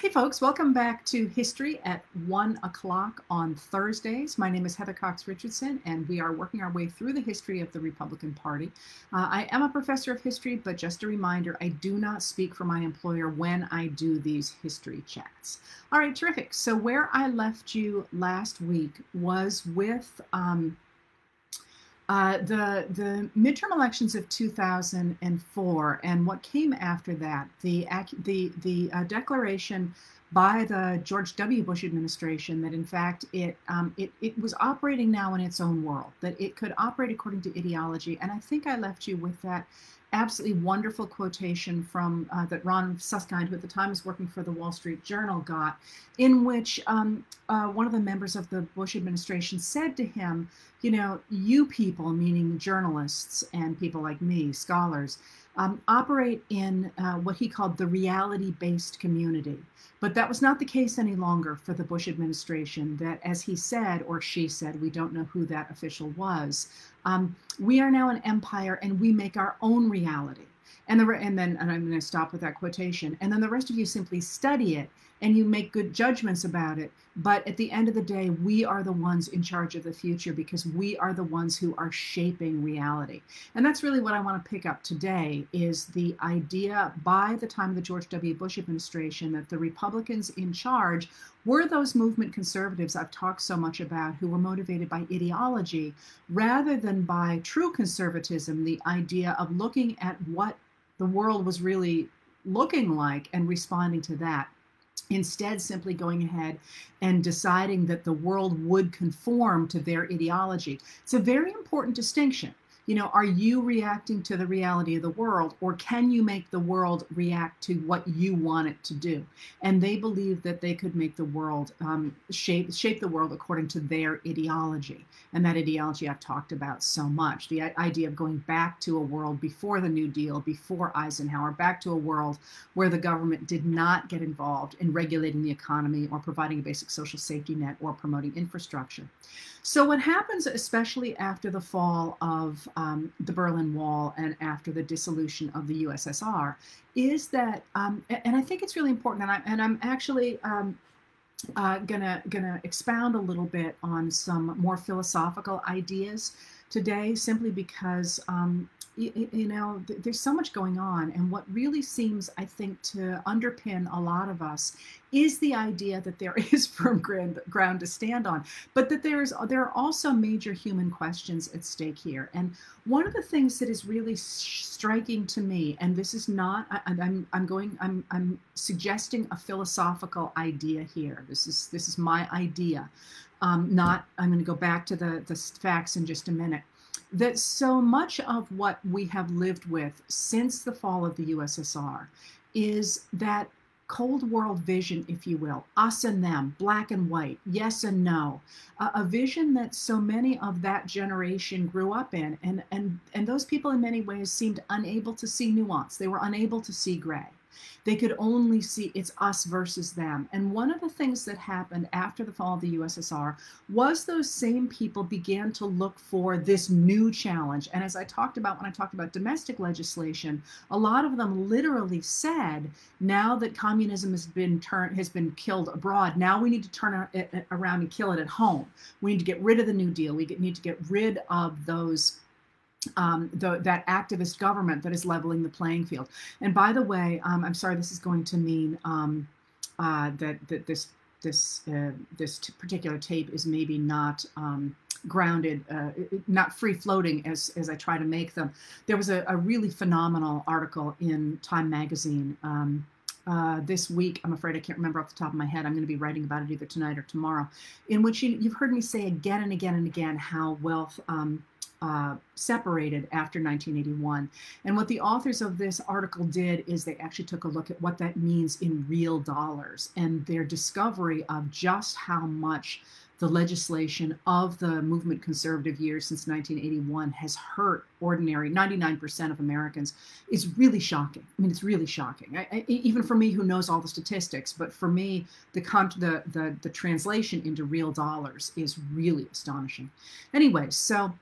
Hey folks, welcome back to History at 1 o'clock on Thursdays. My name is Heather Cox Richardson, and we are working our way through the history of the Republican Party. I am a professor of history, but just a reminder, I do not speak for my employer when I do these history chats. All right, terrific. So where I left you last week was with the midterm elections of 2004 and what came after that, the declaration by the George W. Bush administration that in fact it was operating now in its own world, that it could operate according to ideology. And I think I left you with that absolutely wonderful quotation from that Ron Suskind, who at the time was working for the Wall Street Journal, got, in which one of the members of the Bush administration said to him, you know, you people, meaning journalists and people like me, scholars, operate in what he called the reality-based community. But that was not the case any longer for the Bush administration, that, as he said, or she said, we don't know who that official was, we are now an empire and we make our own reality. And I'm going to stop with that quotation. And then the rest of you simply study it and you make good judgments about it. But at the end of the day, we are the ones in charge of the future because we are the ones who are shaping reality. And that's really what I want to pick up today, is the idea by the time of the George W. Bush administration that the Republicans in charge were those movement conservatives I've talked so much about, who were motivated by ideology rather than by true conservatism, the idea of looking at what the world was really looking like and responding to that. Instead, simply going ahead and deciding that the world would conform to their ideology. It's a very important distinction. You know, are you reacting to the reality of the world, or can you make the world react to what you want it to do? And they believed that they could make the world, shape the world according to their ideology. And that ideology I've talked about so much. The idea of going back to a world before the New Deal, before Eisenhower, back to a world where the government did not get involved in regulating the economy or providing a basic social safety net or promoting infrastructure. So what happens, especially after the fall of the Berlin Wall and after the dissolution of the USSR, is that, and I think it's really important, and I'm actually gonna expound a little bit on some more philosophical ideas today, simply because you know, there's so much going on, and what really seems, I think, to underpin a lot of us is the idea that there is firm ground to stand on, but that there are also major human questions at stake here. And one of the things that is really striking to me, and this is not, I'm suggesting a philosophical idea here. This is my idea. I'm going to go back to the facts in just a minute. That so much of what we have lived with since the fall of the USSR is that Cold War vision, if you will, us and them, black and white, yes and no, a vision that so many of that generation grew up in, and those people in many ways seemed unable to see nuance. They were unable to see gray. They could only see it's us versus them. And one of the things that happened after the fall of the USSR was those same people began to look for this new challenge. And as I talked about when I talked about domestic legislation, a lot of them literally said, now that communism has been killed abroad, now we need to turn it around and kill it at home. We need to get rid of the New Deal. We need to get rid of those that activist government that is leveling the playing field. And by the way, I'm sorry, this is going to mean that this particular tape is maybe not grounded, not free floating as I try to make them. There was a really phenomenal article in Time magazine this week. I'm afraid I can't remember off the top of my head. I'm going to be writing about it either tonight or tomorrow, in which you've heard me say again and again and again how wealth separated after 1981. And what the authors of this article did is they actually took a look at what that means in real dollars, and their discovery of just how much the legislation of the movement conservative years since 1981 has hurt ordinary 99% of Americans is really shocking. I mean, it's really shocking. Even for me, who knows all the statistics, but for me, the translation into real dollars is really astonishing. Anyway, so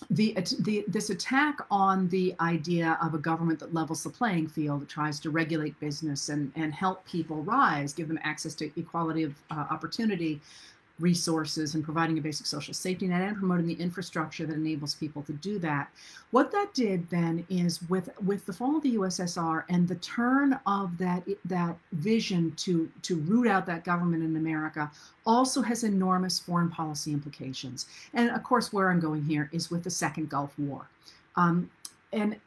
this attack on the idea of a government that levels the playing field, that tries to regulate business and help people rise, give them access to equality of opportunity, resources, and providing a basic social safety net, and promoting the infrastructure that enables people to do that. What that did then is, with the fall of the USSR and the turn of that vision to root out that government in America, also has enormous foreign policy implications. And of course, where I'm going here is with the Second Gulf War. And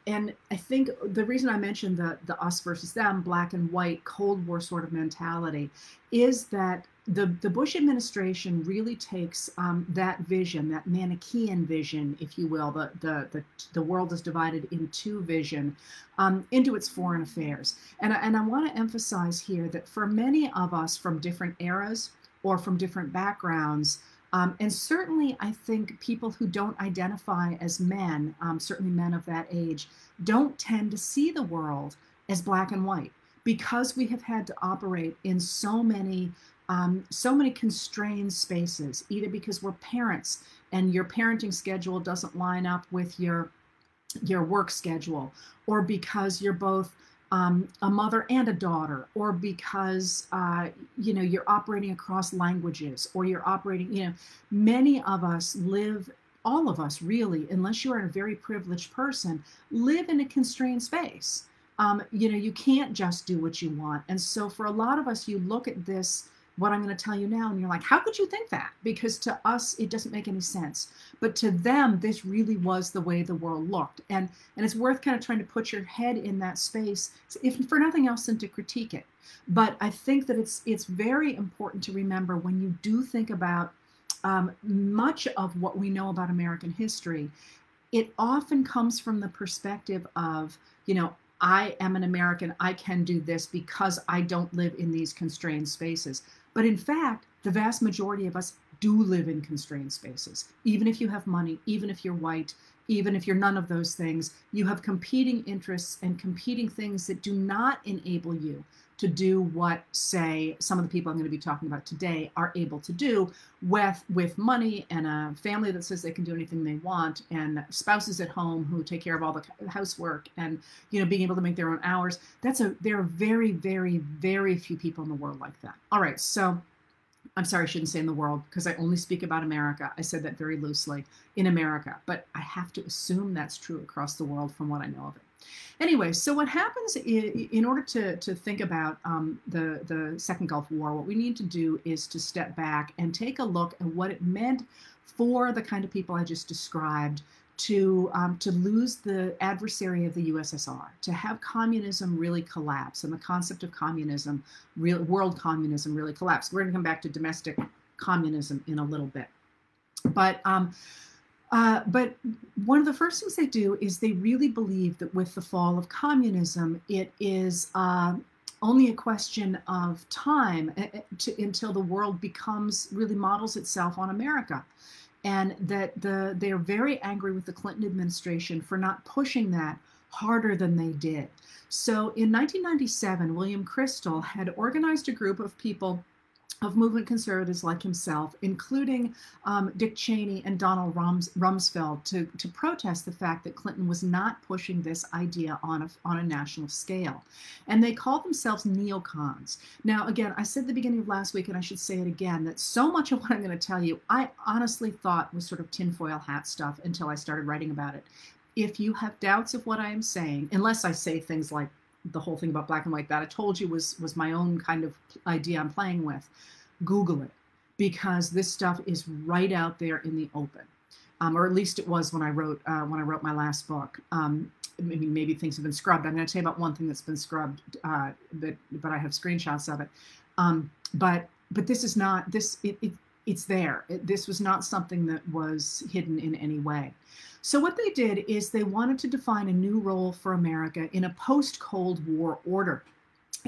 I think the reason I mentioned the us versus them, black and white, Cold War sort of mentality, is that the Bush administration really takes that vision, that Manichaean vision, if you will, the world is divided in two vision, into its foreign affairs. And I want to emphasize here that for many of us from different eras or from different backgrounds, and certainly I think people who don't identify as men, certainly men of that age, don't tend to see the world as black and white, because we have had to operate in so many constrained spaces, either because we're parents and your parenting schedule doesn't line up with your work schedule, or because you're both a mother and a daughter, or because you're operating across languages, or you're operating, many of us live, all of us really, unless you're a very privileged person, live in a constrained space. You can't just do what you want. And so for a lot of us, you look at this, what I'm going to tell you now, and you're like, how could you think that? Because to us, it doesn't make any sense. But to them, this really was the way the world looked. And it's worth kind of trying to put your head in that space, if for nothing else than to critique it. But I think that it's very important to remember, when you do think about much of what we know about American history, it often comes from the perspective of, I am an American, I can do this because I don't live in these constrained spaces. But in fact, the vast majority of us do live in constrained spaces. Even if you have money, even if you're white, even if you're none of those things, you have competing interests and competing things that do not enable you to do what, say, some of the people I'm going to be talking about today are able to do, with money and a family that says they can do anything they want, and spouses at home who take care of all the housework, and being able to make their own hours. There are very, very, very few people in the world like that. All right, so I'm sorry, I shouldn't say in the world, because I only speak about America. I said that very loosely, in America, but I have to assume that's true across the world from what I know of it. Anyway, so what happens in order to think about the Second Gulf War, what we need to do is to step back and take a look at what it meant for the kind of people I just described to lose the adversary of the USSR, to have communism really collapse, and the concept of communism, world communism, really collapse. We're going to come back to domestic communism in a little bit. But one of the first things they do is they really believe that with the fall of communism, it is only a question of time until the world really models itself on America. And that they are very angry with the Clinton administration for not pushing that harder than they did. So in 1997, William Crystal had organized a group of people, of movement conservatives like himself, including Dick Cheney and Donald Rumsfeld, to protest the fact that Clinton was not pushing this idea on a national scale. And they called themselves neocons. Now, again, I said at the beginning of last week, and I should say it again, that so much of what I'm going to tell you, I honestly thought was sort of tinfoil hat stuff until I started writing about it. If you have doubts of what I am saying, unless I say things like the whole thing about black and white that I told you was my own kind of idea I'm playing with, Google it, because this stuff is right out there in the open, or at least it was when I wrote my last book. Maybe things have been scrubbed. I'm going to tell you about one thing that's been scrubbed, but I have screenshots of it. But this is not this. It's there. This was not something that was hidden in any way. So what they did is they wanted to define a new role for America in a post-Cold War order.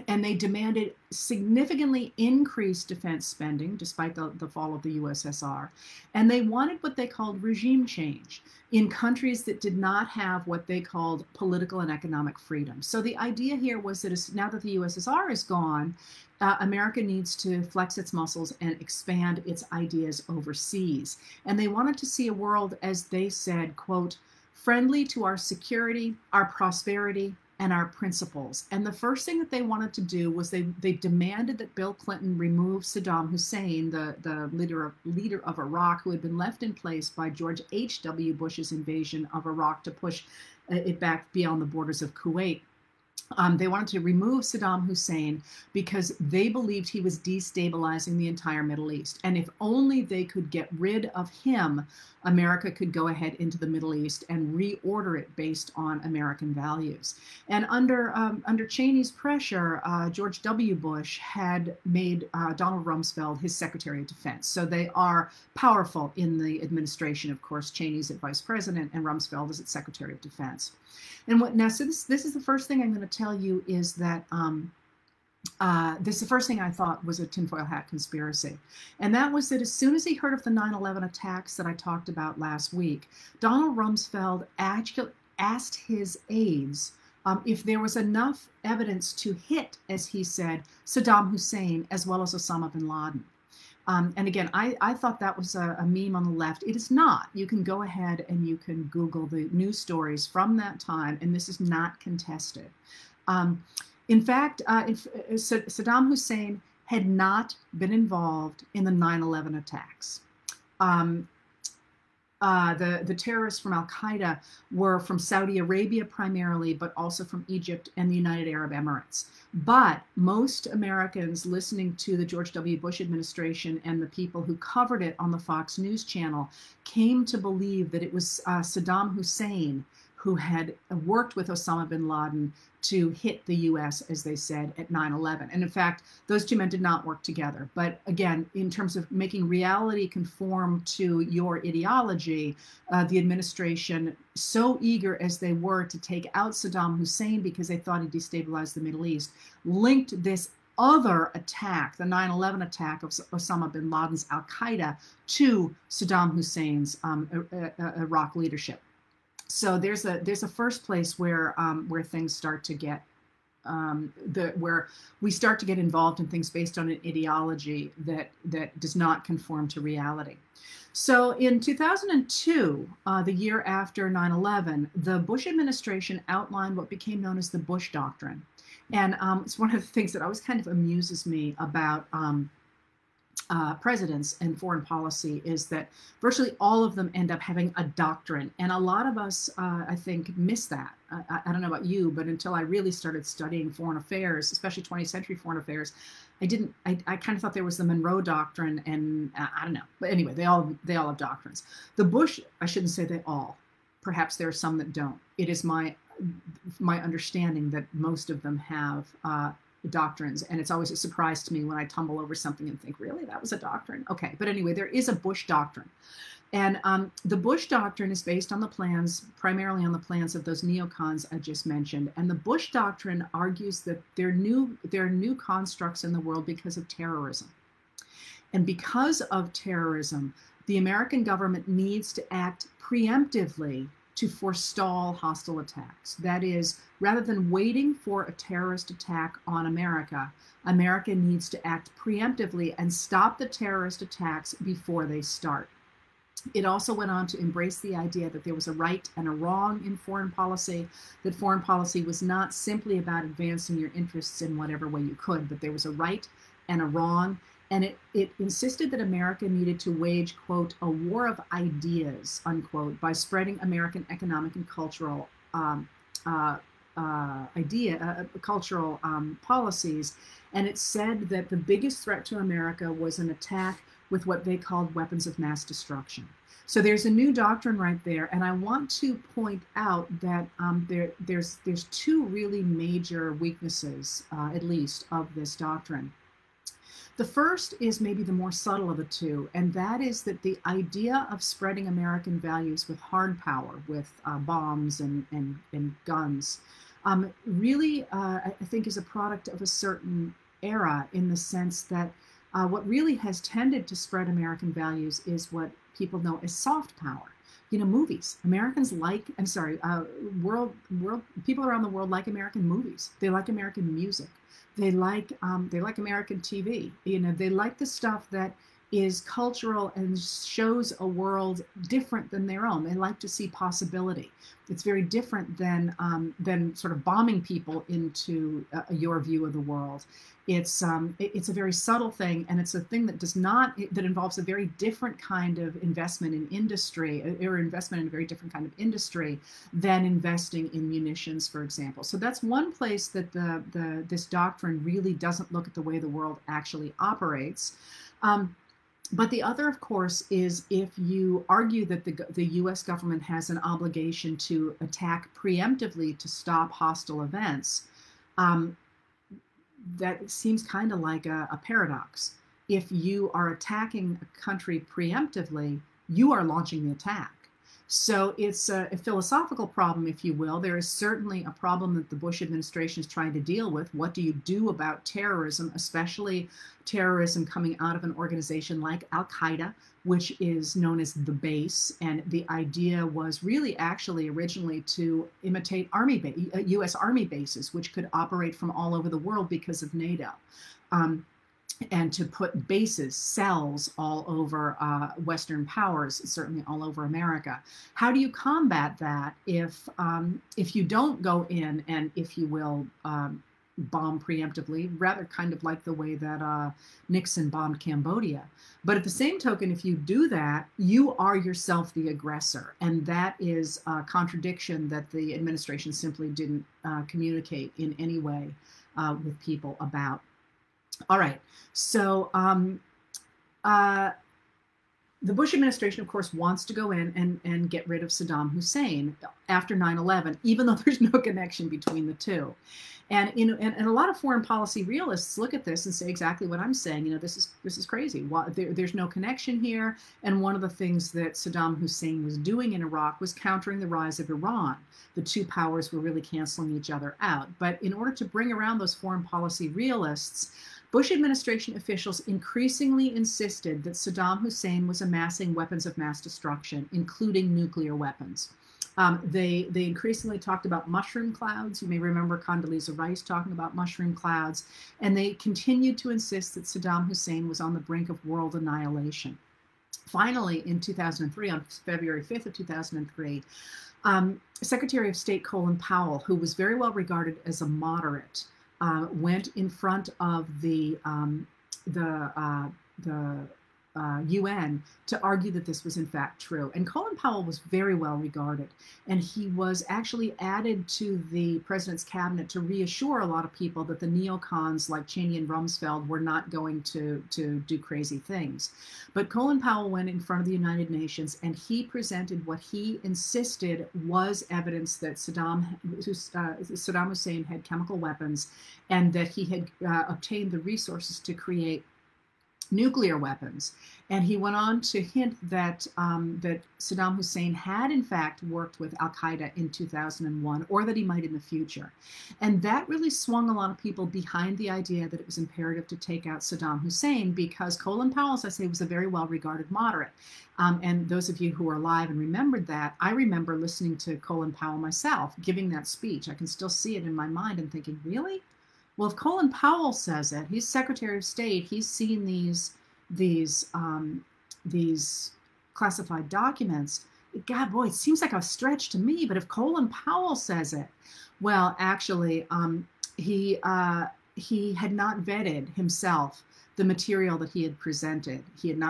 and they demanded significantly increased defense spending despite the fall of the USSR. And they wanted what they called regime change in countries that did not have what they called political and economic freedom. So the idea here was that now that the USSR is gone, America needs to flex its muscles and expand its ideas overseas. And they wanted to see a world, as they said, quote, friendly to our security, our prosperity, and our principles. And the first thing that they wanted to do was they demanded that Bill Clinton remove Saddam Hussein, the leader of Iraq, who had been left in place by George H.W. Bush's invasion of Iraq to push it back beyond the borders of Kuwait. They wanted to remove Saddam Hussein because they believed he was destabilizing the entire Middle East. And if only they could get rid of him, America could go ahead into the Middle East and reorder it based on American values. And under Cheney's pressure, George W. Bush had made Donald Rumsfeld his Secretary of Defense. So they are powerful in the administration. Of course, Cheney's at Vice President and Rumsfeld is at Secretary of Defense. And so this is the first thing I'm going to tell you is that this is the first thing I thought was a tinfoil hat conspiracy. And that was that as soon as he heard of the 9/11 attacks that I talked about last week, Donald Rumsfeld actually asked his aides if there was enough evidence to hit, as he said, Saddam Hussein as well as Osama bin Laden. And again, I thought that was a meme on the left. It is not. You can go ahead and you can Google the news stories from that time, and this is not contested. In fact, if Saddam Hussein had not been involved in the 9/11 attacks. The terrorists from Al-Qaeda were from Saudi Arabia primarily, but also from Egypt and the United Arab Emirates. But most Americans listening to the George W. Bush administration and the people who covered it on the Fox News channel came to believe that it was Saddam Hussein who had worked with Osama bin Laden to hit the U.S., as they said, at 9/11. And in fact, those two men did not work together. But again, in terms of making reality conform to your ideology, the administration, so eager as they were to take out Saddam Hussein because they thought he destabilized the Middle East, linked this other attack, the 9/11 attack of Osama bin Laden's Al-Qaeda, to Saddam Hussein's Iraq leadership. So there's a first place where things start to get where we start to get involved in things based on an ideology that does not conform to reality. So in 2002, the year after 9/11, the Bush administration outlined what became known as the Bush Doctrine, and it's one of the things that always kind of amuses me about presidents and foreign policy is that virtually all of them end up having a doctrine. And a lot of us, I think, miss that. I don't know about you, but until I really started studying foreign affairs, especially 20th century foreign affairs, I kind of thought there was the Monroe Doctrine, and I don't know. But anyway, they all have doctrines. The Bush, I shouldn't say they all. Perhaps there are some that don't. It is my understanding that most of them have doctrines, and it's always a surprise to me when I tumble over something and think, really, that was a doctrine? Okay, but anyway, there is a Bush Doctrine, and the Bush Doctrine is based on the plans, primarily on the plans of those neocons I just mentioned, and the Bush Doctrine argues that there are new constructs in the world because of terrorism, and because of terrorism, the American government needs to act preemptively to forestall hostile attacks. That is, rather than waiting for a terrorist attack on America, America needs to act preemptively and stop the terrorist attacks before they start. It also went on to embrace the idea that there was a right and a wrong in foreign policy, that foreign policy was not simply about advancing your interests in whatever way you could, but there was a right and a wrong. And it insisted that America needed to wage, quote, a war of ideas, unquote, by spreading American economic and cultural cultural policies. And it said that the biggest threat to America was an attack with what they called weapons of mass destruction. So there's a new doctrine right there, and I want to point out that there's two really major weaknesses, at least, of this doctrine. The first is maybe the more subtle of the two, and that is that the idea of spreading American values with hard power, with bombs and guns, really, I think, is a product of a certain era, in the sense that what really has tended to spread American values is what people know as soft power. You know, movies. Americans like, I'm sorry, people around the world like American movies. They like American music. They like American TV. You know, they like the stuff that is cultural and shows a world different than their own. They like to see possibility. It's very different than sort of bombing people into your view of the world. It's a very subtle thing, and it's a thing that involves a very different kind of investment in industry, or investment in a very different kind of industry than investing in munitions, for example. So that's one place that this doctrine really doesn't look at the way the world actually operates. But the other, of course, is if you argue that the U.S. government has an obligation to attack preemptively to stop hostile events, that seems kind of like a paradox. If you are attacking a country preemptively, you are launching the attack. So it's a philosophical problem, if you will. There is certainly a problem that the Bush administration is trying to deal with. What do you do about terrorism, especially terrorism coming out of an organization like Al-Qaeda, which is known as the base? And the idea was really actually originally to imitate U.S. Army bases, which could operate from all over the world because of NATO. And to put bases, cells all over Western powers, certainly all over America. How do you combat that if you don't go in and, if you will, bomb preemptively, rather kind of like the way that Nixon bombed Cambodia? But at the same token, if you do that, you are yourself the aggressor. And that is a contradiction that the administration simply didn't communicate in any way with people about. All right, so the Bush administration, of course, wants to go in and get rid of Saddam Hussein after 9/11, even though there's no connection between the two. And a lot of foreign policy realists look at this and say exactly what I'm saying. You know, this is crazy. There's no connection here. And one of the things that Saddam Hussein was doing in Iraq was countering the rise of Iran. The two powers were really canceling each other out. But in order to bring around those foreign policy realists, Bush administration officials increasingly insisted that Saddam Hussein was amassing weapons of mass destruction, including nuclear weapons. They increasingly talked about mushroom clouds. You may remember Condoleezza Rice talking about mushroom clouds. And they continued to insist that Saddam Hussein was on the brink of world annihilation. Finally, in 2003, on February 5th of 2003, Secretary of State Colin Powell, who was very well regarded as a moderate, went in front of the UN to argue that this was in fact true. And Colin Powell was very well regarded, and he was actually added to the president's cabinet to reassure a lot of people that the neocons like Cheney and Rumsfeld were not going to do crazy things. But Colin Powell went in front of the United Nations, and he presented what he insisted was evidence that Saddam Hussein had chemical weapons, and that he had obtained the resources to create nuclear weapons. And he went on to hint that that Saddam Hussein had in fact worked with Al-Qaeda in 2001, or that he might in the future. And that really swung a lot of people behind the idea that it was imperative to take out Saddam Hussein, because Colin Powell, as I say, was a very well-regarded moderate. And those of you who are alive and remembered that, I remember listening to Colin Powell myself giving that speech. I can still see it in my mind and thinking, really? Well, if Colin Powell says it, he's Secretary of State, he's seen these classified documents. God, boy, it seems like a stretch to me. But if Colin Powell says it, well, actually, he had not vetted himself the material that he had presented. He had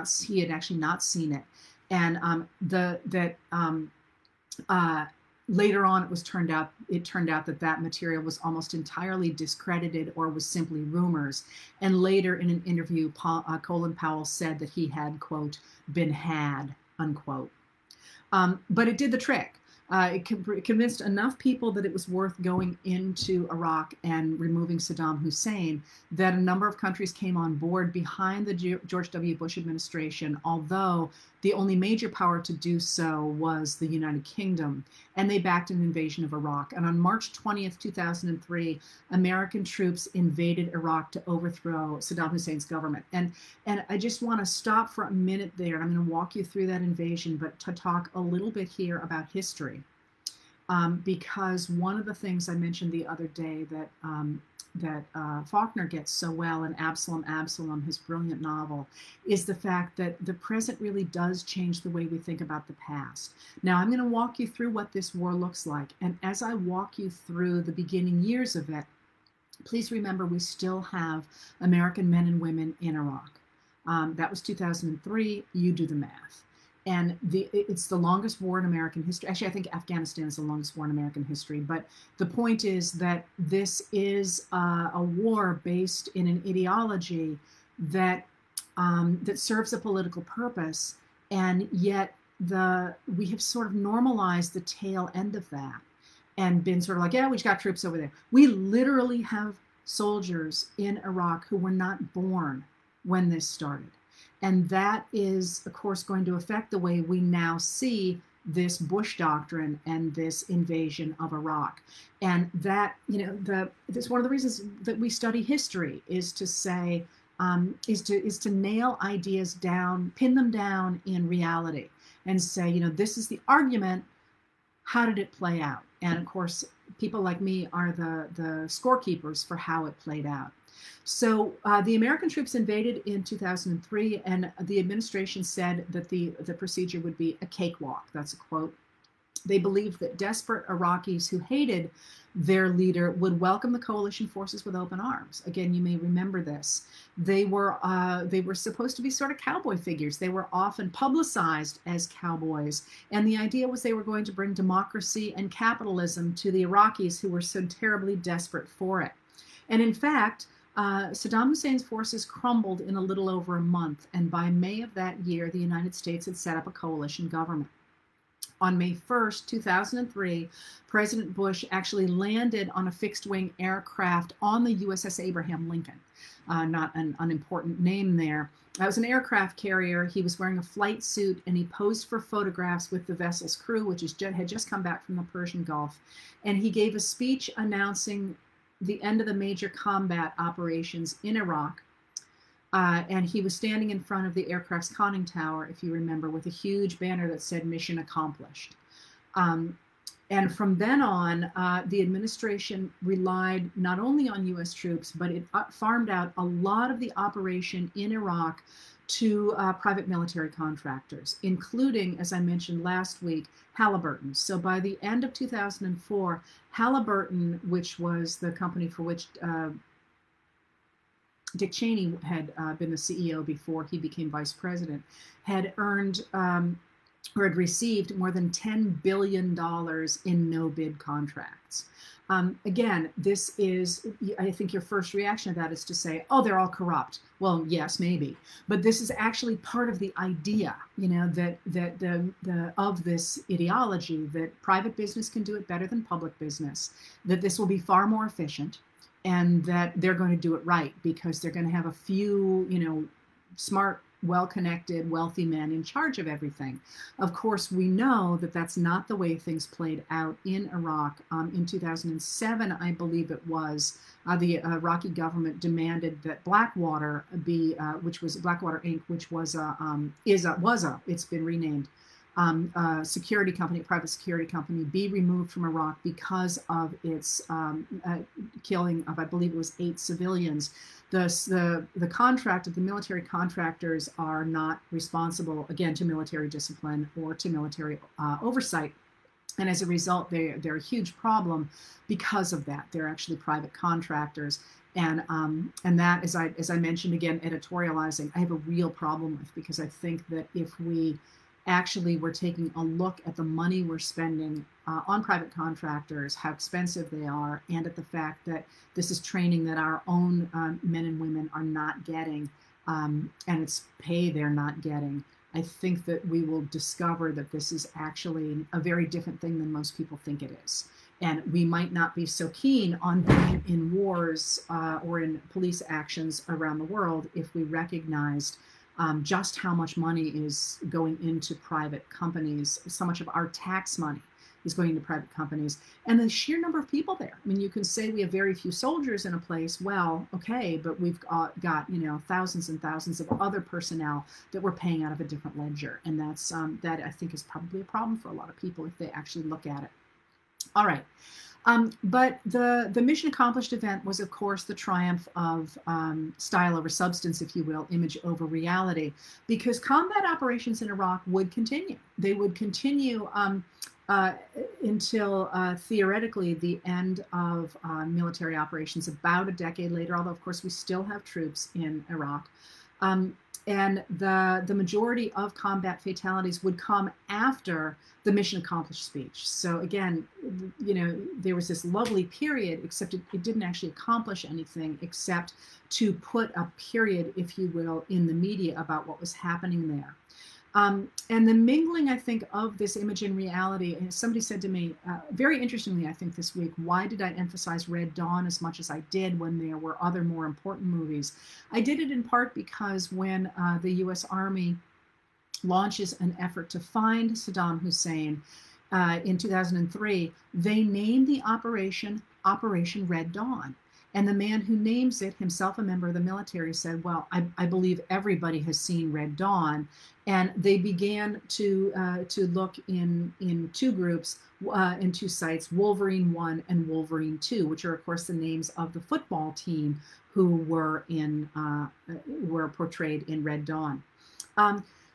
actually not seen it, and later on, it turned out that material was almost entirely discredited or was simply rumors. And later in an interview, Colin Powell said that he had, quote, been had, unquote. But it did the trick. It convinced enough people that it was worth going into Iraq and removing Saddam Hussein that a number of countries came on board behind the George W. Bush administration, although The only major power to do so was the United Kingdom, and they backed an invasion of Iraq. And on March 20th, 2003, American troops invaded Iraq to overthrow Saddam Hussein's government. And I just want to stop for a minute there, and I'm going to walk you through that invasion, but to talk a little bit here about history. Because one of the things I mentioned the other day that Faulkner gets so well in Absalom, his brilliant novel, is the fact that the present really does change the way we think about the past. Now, I'm going to walk you through what this war looks like. And as I walk you through the beginning years of it, please remember we still have American men and women in Iraq. That was 2003. You do the math. And it's the longest war in American history. Actually, I think Afghanistan is the longest war in American history. But the point is that this is a war based in an ideology that that serves a political purpose, and yet we have sort of normalized the tail end of that and been sort of like, yeah, we just got troops over there. We literally have soldiers in Iraq who were not born when this started. And that is, of course, going to affect the way we now see this Bush Doctrine and this invasion of Iraq. And that, that's one of the reasons that we study history, is to say, is to nail ideas down, pin them down in reality, and say, this is the argument. How did it play out? And of course, people like me are the scorekeepers for how it played out. So the American troops invaded in 2003, and the administration said that the procedure would be a cakewalk. That's a quote. They believed that desperate Iraqis who hated their leader would welcome the coalition forces with open arms. Again, you may remember this. They were supposed to be sort of cowboy figures. They were often publicized as cowboys, and the idea was they were going to bring democracy and capitalism to the Iraqis who were so terribly desperate for it. And in fact, Saddam Hussein's forces crumbled in a little over a month, and by May of that year, the United States had set up a coalition government. On May 1st, 2003, President Bush actually landed on a fixed-wing aircraft on the USS Abraham Lincoln. Not an unimportant name there. That was an aircraft carrier. He was wearing a flight suit, and he posed for photographs with the vessel's crew, which had just come back from the Persian Gulf. And he gave a speech announcing the end of the major combat operations in Iraq. And he was standing in front of the aircraft's conning tower, if you remember, with a huge banner that said "Mission Accomplished." And from then on, the administration relied not only on U.S. troops, but it farmed out a lot of the operation in Iraq to private military contractors, including, as I mentioned last week, Halliburton. So by the end of 2004, Halliburton, which was the company for which Dick Cheney had been the CEO before he became vice president, had earned or had received more than $10 billion in no-bid contracts. Again, this is, I think your first reaction to that is to say, oh, they're all corrupt. Well, yes, maybe. But this is actually part of the idea, of this ideology that private business can do it better than public business, that this will be far more efficient, and that they're going to do it right because they're going to have a few, smart, well-connected, wealthy men in charge of everything. Of course, we know that that's not the way things played out in Iraq. In 2007, I believe it was, the Iraqi government demanded that Blackwater be, which was Blackwater Inc., which was it's been renamed, security company, private security company, be removed from Iraq because of its killing of, I believe it was 8 civilians. The contract of the military contractors are not responsible, again, to military discipline or to military oversight. And as a result, they're a huge problem because of that. They're actually private contractors. And that, as I mentioned, again, editorializing, I have a real problem with, because I think that if we actually were taking a look at the money we're spending on private contractors, how expensive they are, and at the fact that this is training that our own men and women are not getting, and it's pay they're not getting, I think that we will discover that this is actually a very different thing than most people think it is. And we might not be so keen on being in wars or in police actions around the world if we recognized just how much money is going into private companies. So much of our tax money is going into private companies, and the sheer number of people there. I mean, you can say we have very few soldiers in a place. Well, okay, but we've got thousands and thousands of other personnel that we're paying out of a different ledger, and that's that I think is probably a problem for a lot of people if they actually look at it. All right. But the Mission Accomplished event was, of course, the triumph of style over substance, if you will, image over reality, because combat operations in Iraq would continue. They would continue until theoretically the end of military operations about a decade later, although, of course, we still have troops in Iraq. And the majority of combat fatalities would come after the Mission Accomplished speech. So again, there was this lovely period, except it didn't actually accomplish anything except to put a period, if you will, in the media about what was happening there. And the mingling, I think, of this image and reality, and somebody said to me, very interestingly, I think this week, why did I emphasize Red Dawn as much as I did when there were other more important movies? I did it in part because when the U.S. Army launches an effort to find Saddam Hussein in 2003, they named the operation Operation Red Dawn. And the man who names it, himself a member of the military, said, well, I believe everybody has seen Red Dawn. And they began to look in two groups, in two sites, Wolverine 1 and Wolverine 2, which are, of course, the names of the football team who were portrayed in Red Dawn.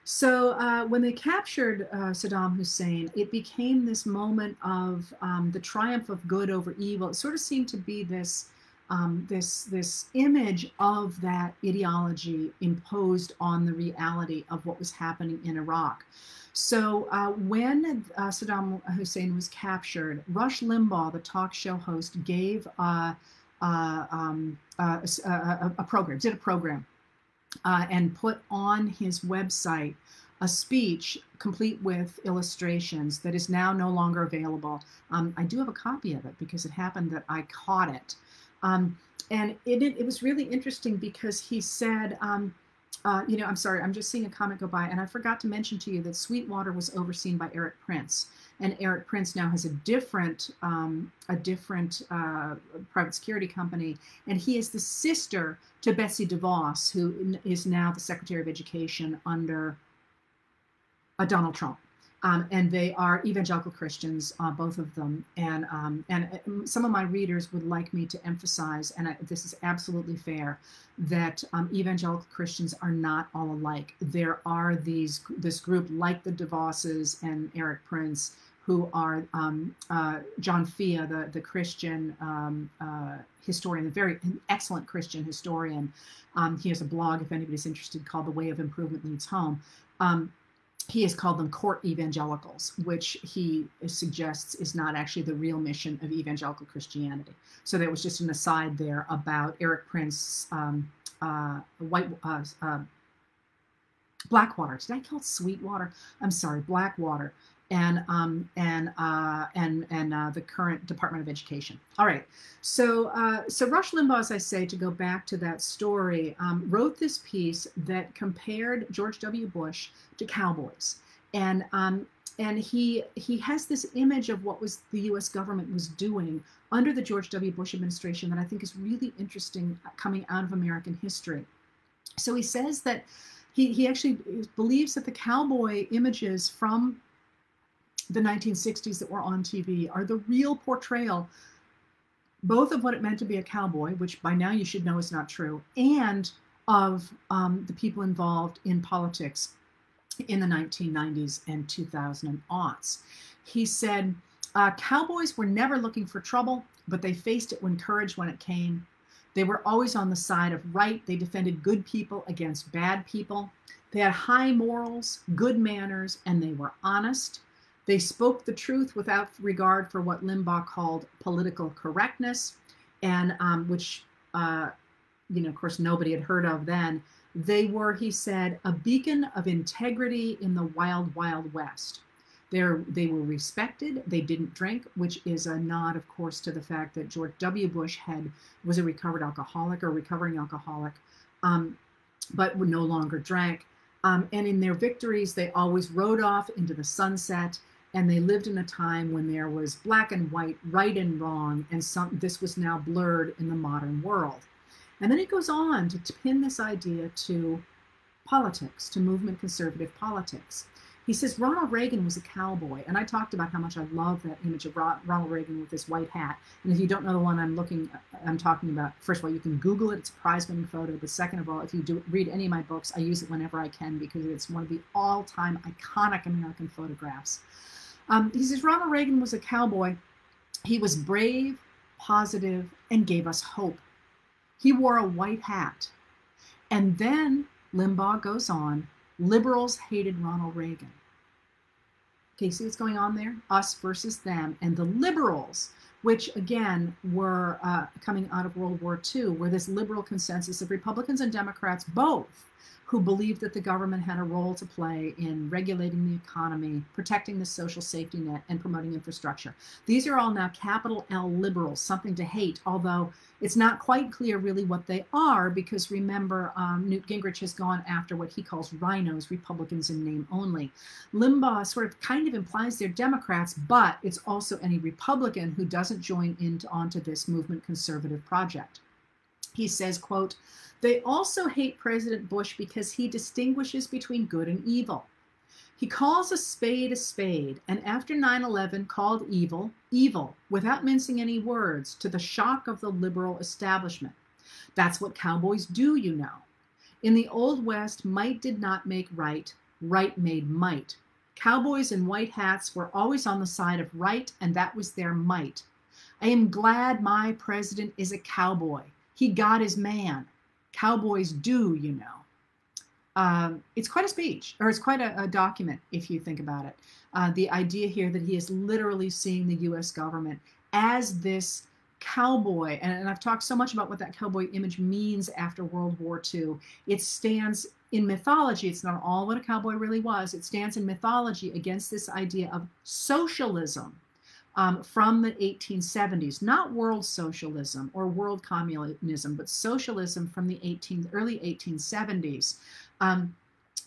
So when they captured Saddam Hussein, it became this moment of the triumph of good over evil. It sort of seemed to be this image of that ideology imposed on the reality of what was happening in Iraq. So when Saddam Hussein was captured, Rush Limbaugh, the talk show host, gave a program, and put on his website a speech complete with illustrations that is now no longer available. I do have a copy of it because it happened that I caught it. And it was really interesting because he said, I'm sorry, I'm just seeing a comment go by, and I forgot to mention to you that Sweetwater was overseen by Eric Prince, and Eric Prince now has a different private security company, and he is the sister to Betsy DeVos, who is now the Secretary of Education under Donald Trump. And they are evangelical Christians, both of them. And some of my readers would like me to emphasize, and this is absolutely fair, that evangelical Christians are not all alike. There are this group like the DeVosses and Eric Prince, who are John Fia, the Christian historian, a very excellent Christian historian. He has a blog, if anybody's interested, called The Way of Improvement Leads Home. He has called them court evangelicals, which he suggests is not actually the real mission of evangelical Christianity. So that was just an aside there about Eric Prince, Blackwater. Did I call it Sweetwater? I'm sorry, Blackwater, and the current Department of Education. All right, so Rush Limbaugh, as I say, to go back to that story, wrote this piece that compared George W. Bush to cowboys, and he has this image of what the U.S. government was doing under the George W. Bush administration that I think is really interesting coming out of American history. So he says that he actually believes that the cowboy images from the 1960s that were on TV are the real portrayal, both of what it meant to be a cowboy, which by now you should know is not true, and of the people involved in politics in the 1990s and 2000s. He said, cowboys were never looking for trouble, but they faced it with courage when it came. They were always on the side of right. They defended good people against bad people. They had high morals, good manners, and they were honest. They spoke the truth without regard for what Limbaugh called political correctness, and which, of course, nobody had heard of then. They were, he said, a beacon of integrity in the wild, wild West. They were respected. They didn't drink, which is a nod, of course, to the fact that George W. Bush was a recovered alcoholic or recovering alcoholic, but no longer drank. And in their victories, they always rode off into the sunset, and they lived in a time when there was black and white, right and wrong, and this was now blurred in the modern world. And then he goes on to pin this idea to politics, to movement conservative politics. He says Ronald Reagan was a cowboy, and I talked about how much I love that image of Ronald Reagan with his white hat. And if you don't know the one I'm talking about, first of all, you can Google it. It's a prize-winning photo. But second of all, if you do read any of my books, I use it whenever I can because it's one of the all-time iconic American photographs. He says Ronald Reagan was a cowboy. He was brave, positive, and gave us hope. He wore a white hat. And then Limbaugh goes on, liberals hated Ronald Reagan. Okay, see what's going on there? Us versus them. And the liberals, which again were coming out of World War II, were this liberal consensus of Republicans and Democrats both, who believed that the government had a role to play in regulating the economy, protecting the social safety net, and promoting infrastructure. These are all now capital L liberals, something to hate, although it's not quite clear really what they are, because remember, Newt Gingrich has gone after what he calls rhinos, Republicans in name only. Limbaugh sort of kind of implies they're Democrats, but it's also any Republican who doesn't join onto this movement conservative project. He says, quote, "They also hate President Bush because he distinguishes between good and evil. He calls a spade, and after 9/11 called evil, evil, without mincing any words, to the shock of the liberal establishment. That's what cowboys do, you know. In the Old West, might did not make right, right made might. Cowboys in white hats were always on the side of right, and that was their might. I am glad my president is a cowboy. He got his man. Cowboys do, you know." It's quite a speech, or it's quite a document if you think about it. The idea here that he is literally seeing the U.S. government as this cowboy, and I've talked so much about what that cowboy image means after World War II. It stands in mythology, it's not all what a cowboy really was, it stands in mythology against this idea of socialism. From the 1870s, not world socialism or world communism, but socialism from the early 1870s.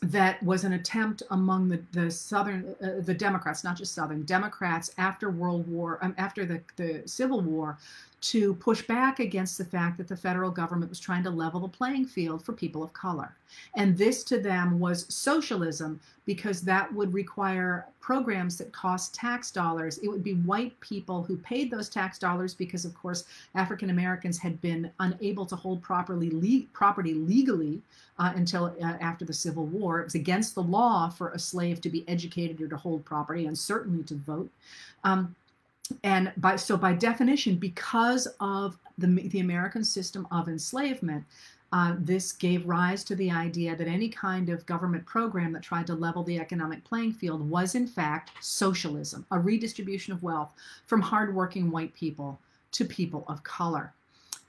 That was an attempt among the Democrats, not just Southern Democrats, after the Civil War, to push back against the fact that the federal government was trying to level the playing field for people of color. And this to them was socialism, because that would require programs that cost tax dollars. It would be white people who paid those tax dollars because, of course, African Americans had been unable to hold property legally until after the Civil War. It was against the law for a slave to be educated or to hold property, and certainly to vote. And by definition, because of the American system of enslavement, this gave rise to the idea that any kind of government program that tried to level the economic playing field was in fact socialism, a redistribution of wealth from hardworking white people to people of color.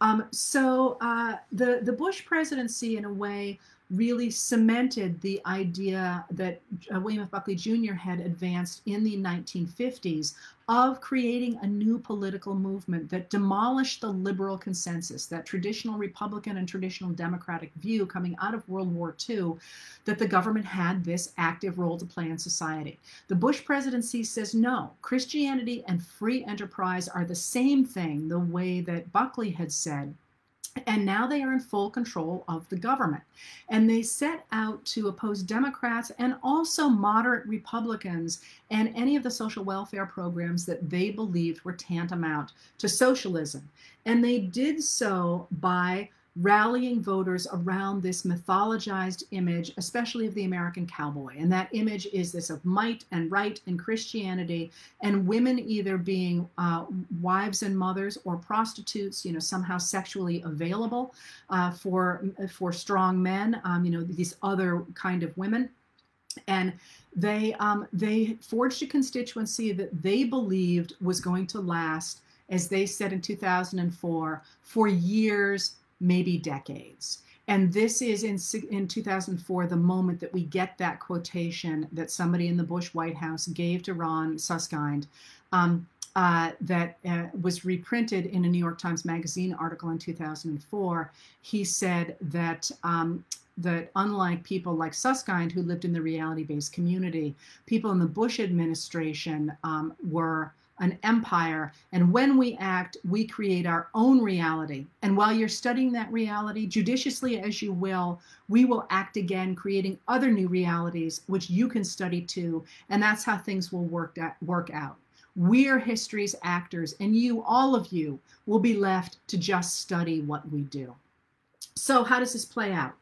The Bush presidency, in a way, really cemented the idea that William F. Buckley Jr. had advanced in the 1950s of creating a new political movement that demolished the liberal consensus, that traditional Republican and traditional Democratic view coming out of World War II, that the government had this active role to play in society. The Bush presidency says, no, Christianity and free enterprise are the same thing, the way that Buckley had said. And now they are in full control of the government. And they set out to oppose Democrats and also moderate Republicans and any of the social welfare programs that they believed were tantamount to socialism. And they did so by rallying voters around this mythologized image, especially of the American cowboy. And that image is this of might and right in Christianity, and women either being wives and mothers or prostitutes, somehow sexually available for strong men, these other kind of women. And they forged a constituency that they believed was going to last, as they said in 2004, for years, maybe decades. And this is in 2004, the moment that we get that quotation that somebody in the Bush White House gave to Ron Suskind, that was reprinted in a New York Times Magazine article in 2004. He said that that unlike people like Susskind, who lived in the reality-based community, people in the Bush administration were an empire. And when we act, we create our own reality. And while you're studying that reality, judiciously as you will, we will act again, creating other new realities, which you can study too. And that's how things will work out. We're history's actors, and you, all of you, will be left to just study what we do. So how does this play out?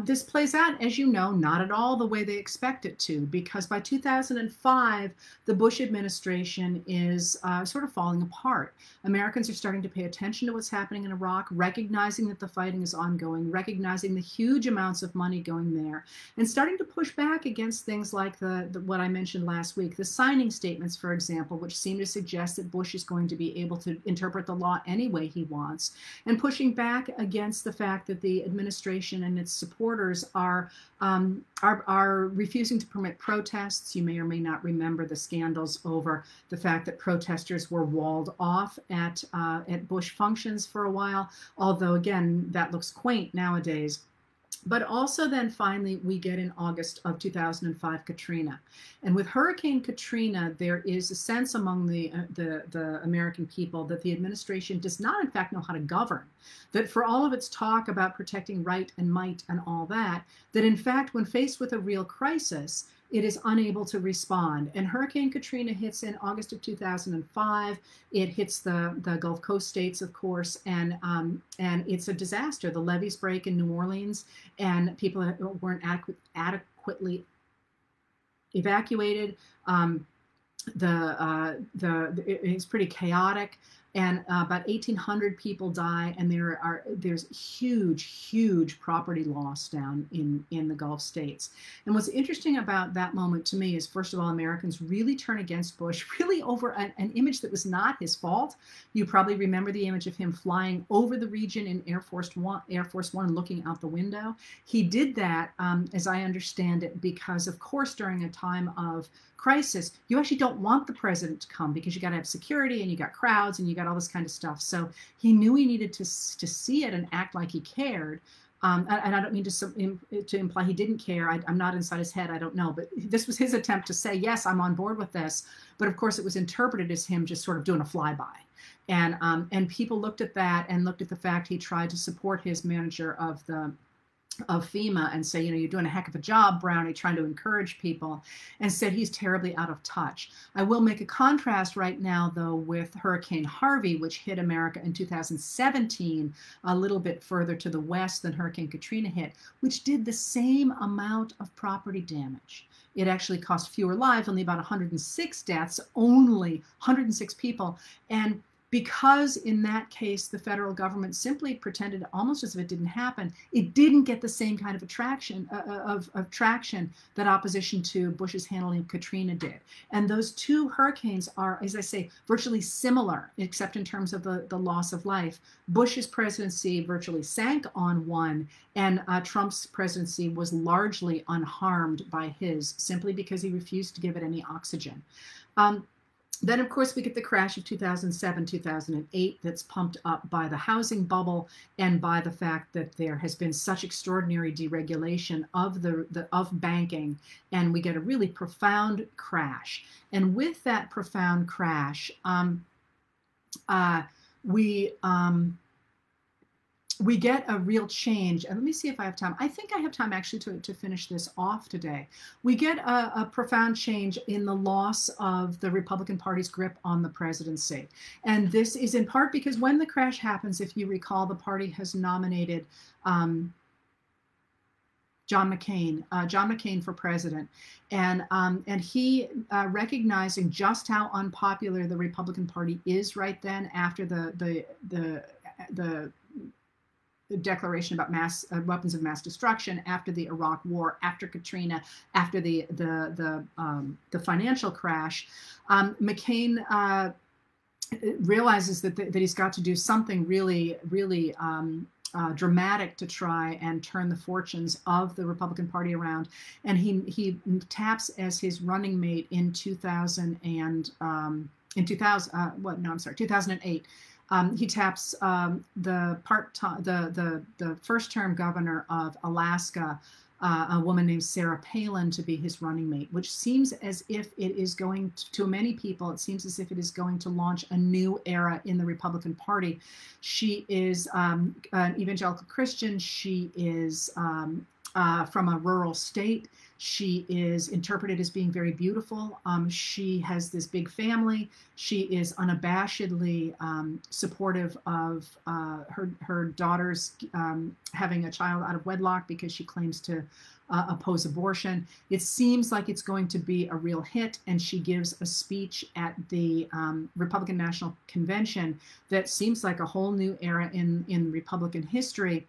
This plays out, as you know, not at all the way they expect it to, because by 2005, the Bush administration is sort of falling apart. Americans are starting to pay attention to what's happening in Iraq, recognizing that the fighting is ongoing, recognizing the huge amounts of money going there, and starting to push back against things like what I mentioned last week, the signing statements, for example, which seem to suggest that Bush is going to be able to interpret the law any way he wants, and pushing back against the fact that the administration and its supporters are refusing to permit protests. You may or may not remember the scandals over the fact that protesters were walled off at Bush functions for a while, although again, that looks quaint nowadays. But also then finally we get in August of 2005 Katrina. And with Hurricane Katrina, there is a sense among the American people that the administration does not in fact know how to govern. That for all of its talk about protecting right and might and all that, that in fact when faced with a real crisis, it is unable to respond. And Hurricane Katrina hits in August of 2005. It hits the Gulf Coast states, of course, and it's a disaster. The levees break in New Orleans, and people weren't adequately evacuated. It's pretty chaotic. And about 1,800 people die, and there's huge property loss down in the Gulf states. And what's interesting about that moment to me is, first of all, Americans really turn against Bush, really over an image that was not his fault. You probably remember the image of him flying over the region in Air Force One, looking out the window. He did that, as I understand it, because, of course, during a time of crisis, you actually don't want the president to come because you got to have security and you got crowds and you got all this kind of stuff. So he knew he needed to see it and act like he cared. And I don't mean to imply he didn't care. I'm not inside his head. I don't know. But this was his attempt to say, yes, I'm on board with this. But of course, it was interpreted as him just sort of doing a flyby. And people looked at that and looked at the fact he tried to support his manager of FEMA and say, you're doing a heck of a job, Brownie, trying to encourage people, and said he's terribly out of touch. I will make a contrast right now, though, with Hurricane Harvey, which hit America in 2017, a little bit further to the west than Hurricane Katrina hit, which did the same amount of property damage. It actually cost fewer lives, only about 106 deaths, only 106 people. And because in that case, the federal government simply pretended almost as if it didn't happen, it didn't get the same kind of traction that opposition to Bush's handling of Katrina did. And those two hurricanes are, as I say, virtually similar, except in terms of the loss of life. Bush's presidency virtually sank on one, and Trump's presidency was largely unharmed by his, simply because he refused to give it any oxygen. Then, of course, we get the crash of 2007, 2008 that's pumped up by the housing bubble and by the fact that there has been such extraordinary deregulation of banking, and we get a really profound crash. And with that profound crash, we get a real change. And let me see if I have time. I think I have time actually to finish this off today. We get a profound change in the loss of the Republican Party's grip on the presidency. And this is in part because when the crash happens, if you recall, the party has nominated John McCain for president. And he, recognizing just how unpopular the Republican Party is right then after the declaration about weapons of mass destruction, after the Iraq War, after Katrina, after the financial crash, McCain realizes that he's got to do something really dramatic to try and turn the fortunes of the Republican Party around, and he taps as his running mate in 2008. He taps the first-term governor of Alaska, a woman named Sarah Palin, to be his running mate, which seems as if it is going to many people, it seems as if it is going to launch a new era in the Republican Party. She is an evangelical Christian. She is from a rural state. She is interpreted as being very beautiful. She has this big family. She is unabashedly supportive of her daughter's having a child out of wedlock because she claims to oppose abortion. It seems like it's going to be a real hit, and she gives a speech at the Republican National Convention that seems like a whole new era in Republican history.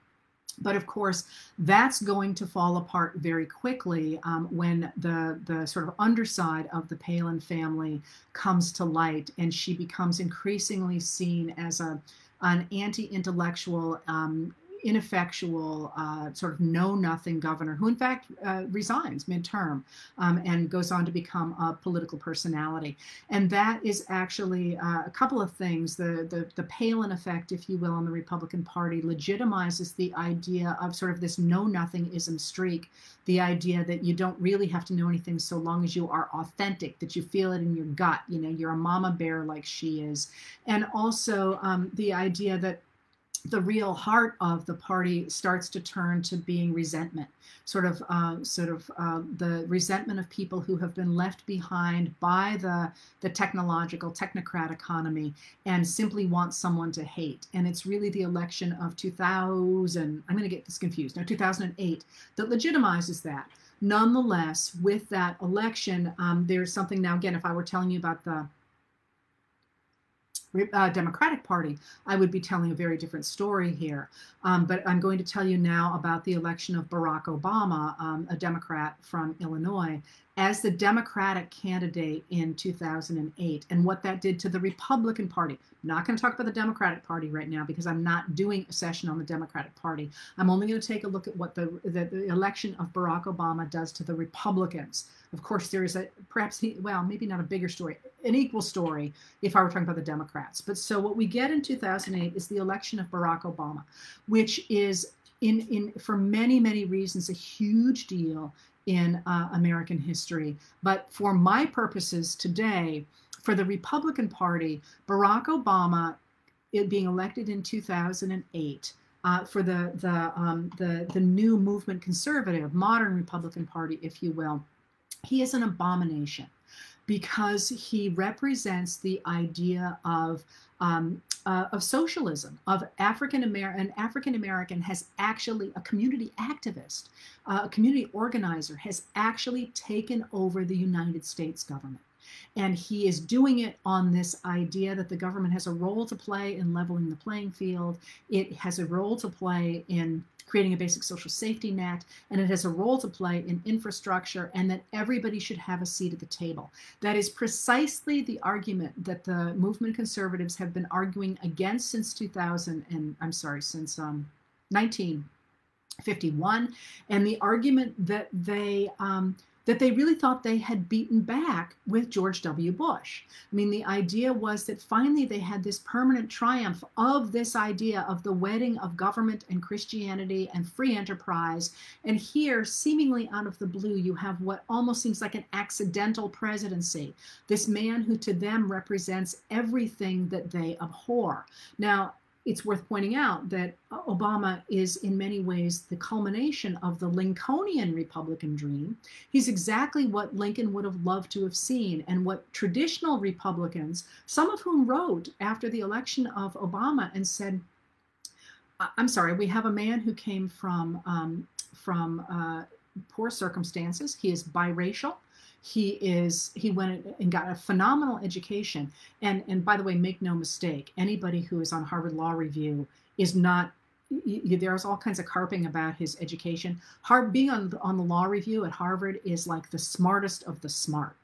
But of course, that's going to fall apart very quickly when the sort of underside of the Palin family comes to light, and she becomes increasingly seen as an anti-intellectual, ineffectual, sort of know-nothing governor who in fact resigns midterm and goes on to become a political personality. And that is actually a couple of things. The Palin effect, if you will, in the Republican Party legitimizes the idea of sort of this know-nothingism streak, the idea that you don't really have to know anything so long as you are authentic, that you feel it in your gut, you know, you're a mama bear like she is. And also the idea that the real heart of the party starts to turn to being resentment, sort of the resentment of people who have been left behind by the technocrat economy and simply want someone to hate. And it's really the election of 2000, I'm going to get this confused, no, 2008, that legitimizes that. Nonetheless, with that election, there's something now, again, if I were telling you about the Democratic Party, I would be telling a very different story here. But I'm going to tell you now about the election of Barack Obama, a Democrat from Illinois, as the Democratic candidate in 2008, and what that did to the Republican Party. I'm not going to talk about the Democratic Party right now because I'm not doing a session on the Democratic Party. I'm only going to take a look at what the election of Barack Obama does to the Republicans. Of course, there is well, maybe not a bigger story, an equal story if I were talking about the Democrats. But so what we get in 2008 is the election of Barack Obama, which is for many, many reasons a huge deal in American history. But for my purposes today, for the Republican Party, Barack Obama being elected in 2008 for the new movement conservative, modern Republican Party, if you will, he is an abomination because he represents the idea of socialism, of African American has actually, a community activist, a community organizer has actually taken over the United States government. And he is doing it on this idea that the government has a role to play in leveling the playing field. It has a role to play in creating a basic social safety net, and it has a role to play in infrastructure, and that everybody should have a seat at the table. That is precisely the argument that the movement conservatives have been arguing against since 1951, and the argument that they really thought they had beaten back with George W. Bush. I mean, the idea was that finally they had this permanent triumph of this idea of the wedding of government and Christianity and free enterprise. And here, seemingly out of the blue, you have what almost seems like an accidental presidency. This man who to them represents everything that they abhor. Now, it's worth pointing out that Obama is in many ways the culmination of the Lincolnian Republican dream. He's exactly what Lincoln would have loved to have seen, and what traditional Republicans, some of whom wrote after the election of Obama and said, I'm sorry, we have a man who came from poor circumstances. He is biracial. He went and got a phenomenal education. And by the way, make no mistake, anybody who is on Harvard Law Review is not, there's all kinds of carping about his education. Being on the Law Review at Harvard is like the smartest of the smart.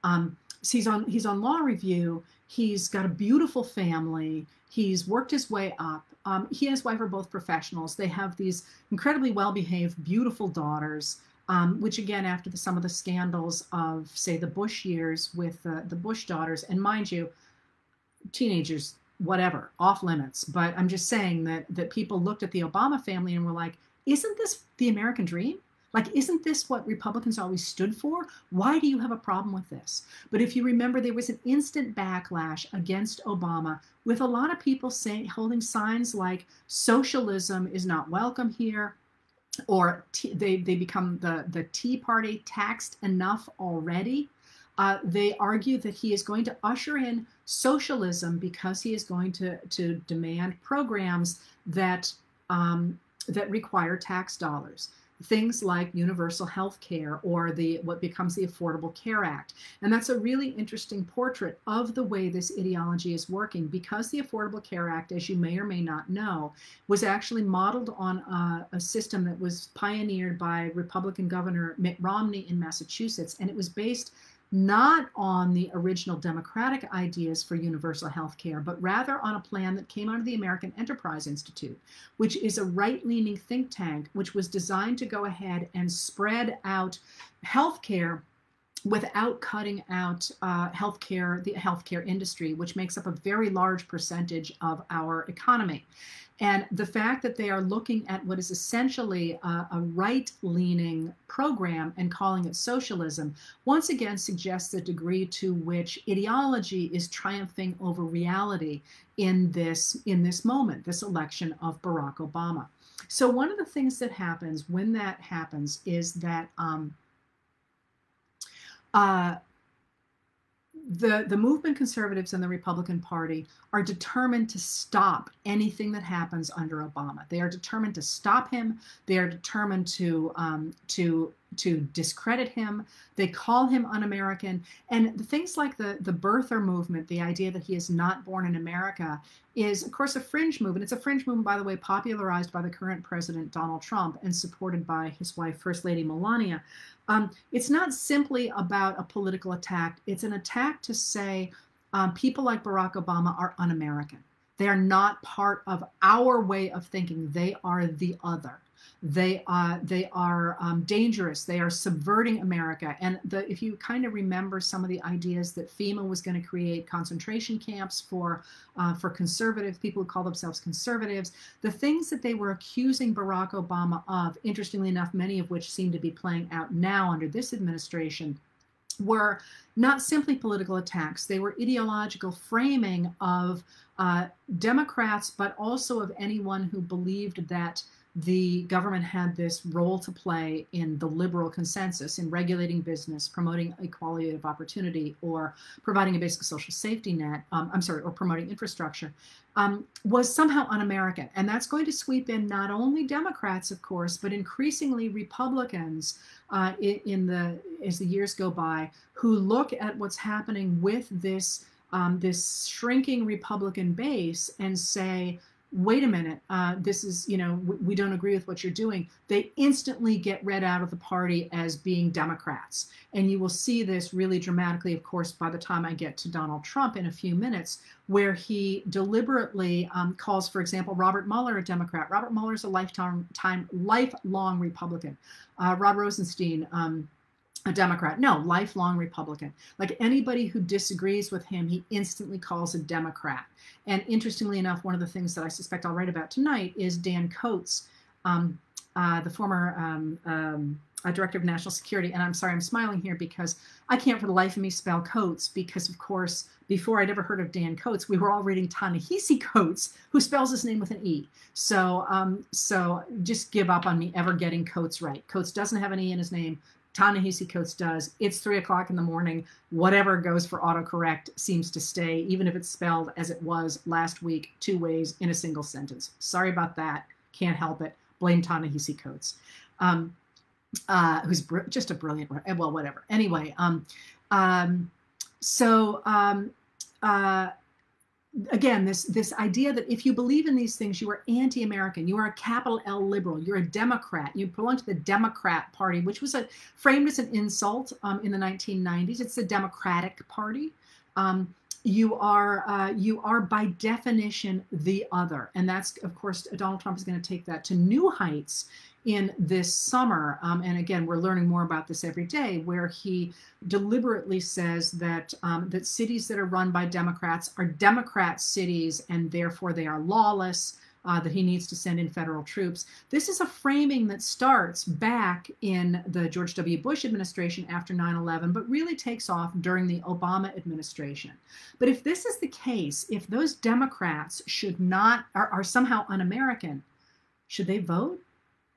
So he's on Law Review. He's got a beautiful family. He's worked his way up. He and his wife are both professionals. They have these incredibly well-behaved, beautiful daughters. Which again, after some of the scandals of, say, the Bush years with the Bush daughters, and mind you, teenagers whatever, off limits. But I'm just saying that people looked at the Obama family and were like, isn't this the American dream? Like, isn't this what Republicans always stood for? Why do you have a problem with this? But if you remember, there was an instant backlash against Obama, with a lot of people saying, holding signs like socialism is not welcome here, or they become the Tea Party, taxed enough already. They argue that he is going to usher in socialism because he is going to demand programs that that require tax dollars. Things like universal health care, or what becomes the Affordable Care Act. And that's a really interesting portrait of the way this ideology is working, because the Affordable Care Act, as you may or may not know, was actually modeled on a system that was pioneered by Republican Governor Mitt Romney in Massachusetts. And it was based not on the original Democratic ideas for universal health care, but rather on a plan that came out of the American Enterprise Institute, which is a right-leaning think tank, which was designed to go ahead and spread out health care without cutting out the healthcare industry, which makes up a very large percentage of our economy. And the fact that they are looking at what is essentially a right-leaning program and calling it socialism, once again suggests the degree to which ideology is triumphing over reality in this moment, this election of Barack Obama. So one of the things that happens when that happens is that the movement conservatives and the Republican Party are determined to stop anything that happens under Obama. They are determined to stop him. They are determined to discredit him. They call him un-American. And the things like the birther movement, the idea that he is not born in America, is, of course, a fringe movement. It's a fringe movement, by the way, popularized by the current president, Donald Trump, and supported by his wife, First Lady Melania. It's not simply about a political attack. It's an attack to say people like Barack Obama are un-American. They are not part of our way of thinking. They are the other. They are dangerous. They are subverting America. And if you kind of remember some of the ideas that FEMA was going to create concentration camps for conservative people who call themselves conservatives, the things that they were accusing Barack Obama of, interestingly enough, many of which seem to be playing out now under this administration, were not simply political attacks. They were ideological framing of Democrats, but also of anyone who believed that the government had this role to play in the liberal consensus, in regulating business, promoting equality of opportunity, or providing a basic social safety net, or promoting infrastructure, was somehow un-American. And that's going to sweep in not only Democrats, of course, but increasingly Republicans as the years go by, who look at what's happening with this shrinking Republican base and say, wait a minute, this is, we don't agree with what you're doing. They instantly get read out of the party as being Democrats. And you will see this really dramatically, of course, by the time I get to Donald Trump in a few minutes, where he deliberately calls, for example, Robert Mueller a Democrat. Robert Mueller is a lifelong Republican. Rod Rosenstein, a Democrat. No, lifelong Republican. Like anybody who disagrees with him, he instantly calls a Democrat. And interestingly enough, one of the things that I suspect I'll write about tonight is Dan Coates, the former Director of National Security. And I'm sorry, I'm smiling here because I can't for the life of me spell Coates, because, of course, before I'd ever heard of Dan Coates, we were all reading Ta-Nehisi Coates, who spells his name with an E. So just give up on me ever getting Coates right. Coates doesn't have an E in his name. Ta-Nehisi Coates does. It's 3 o'clock in the morning. Whatever goes for autocorrect seems to stay, even if it's spelled as it was last week, 2 ways in a single sentence. Sorry about that. Can't help it. Blame Ta-Nehisi Coates, who's just a brilliant, well, whatever. Anyway, again, this idea that if you believe in these things, you are anti-American, you are a capital L liberal, you're a Democrat, you belong to the Democrat Party, which was framed as an insult in the 1990s. It's the Democratic Party. you are by definition the other, and that's, of course, Donald Trump is going to take that to new heights in this summer. And again, we're learning more about this every day, where he deliberately says that that cities that are run by Democrats are Democrat cities, and therefore they are lawless. That he needs to send in federal troops. This is a framing that starts back in the George W. Bush administration after 9/11, but really takes off during the Obama administration. But if this is the case, if those Democrats are somehow un-American, should they vote?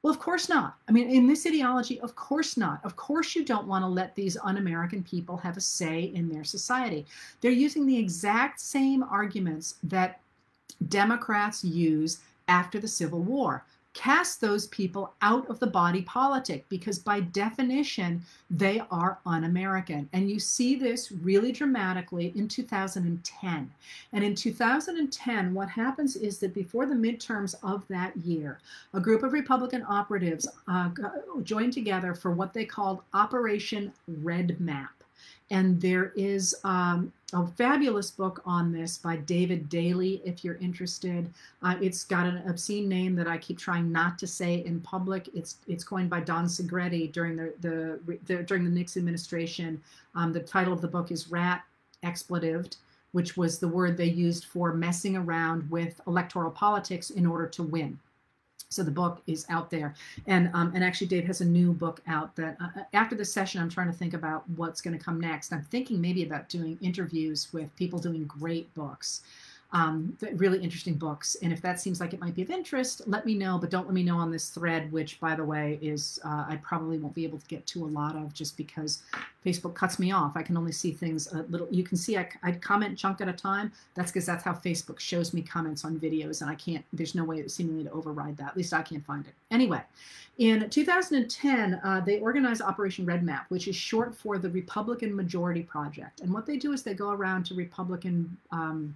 Well, of course not. I mean, in this ideology, of course not. Of course you don't want to let these un-American people have a say in their society. They're using the exact same arguments that Democrats use after the Civil War. Cast those people out of the body politic, because by definition, they are un-American. And you see this really dramatically in 2010. And in 2010, what happens is that before the midterms of that year, a group of Republican operatives joined together for what they called Operation Red Map. And there is a fabulous book on this by David Daley, if you're interested. It's got an obscene name that I keep trying not to say in public. It's coined by Don Segretti during the Nixon administration. The title of the book is Rat Expletived, which was the word they used for messing around with electoral politics in order to win. So the book is out there, and actually Dave has a new book out that after this session I'm trying to think about what's going to come next. I'm thinking maybe about doing interviews with people doing great books, really interesting books, and if that seems like it might be of interest, let me know, but don't let me know on this thread, which, by the way, is I probably won't be able to get to a lot of, just because Facebook cuts me off. I can only see things a little. You can see I comment chunk at a time. That's because that's how Facebook shows me comments on videos, and I can't, there's no way seemingly to override that. At least I can't find it. Anyway, in 2010, they organized Operation Red Map, which is short for the Republican Majority Project. And what they do is they go around to Republican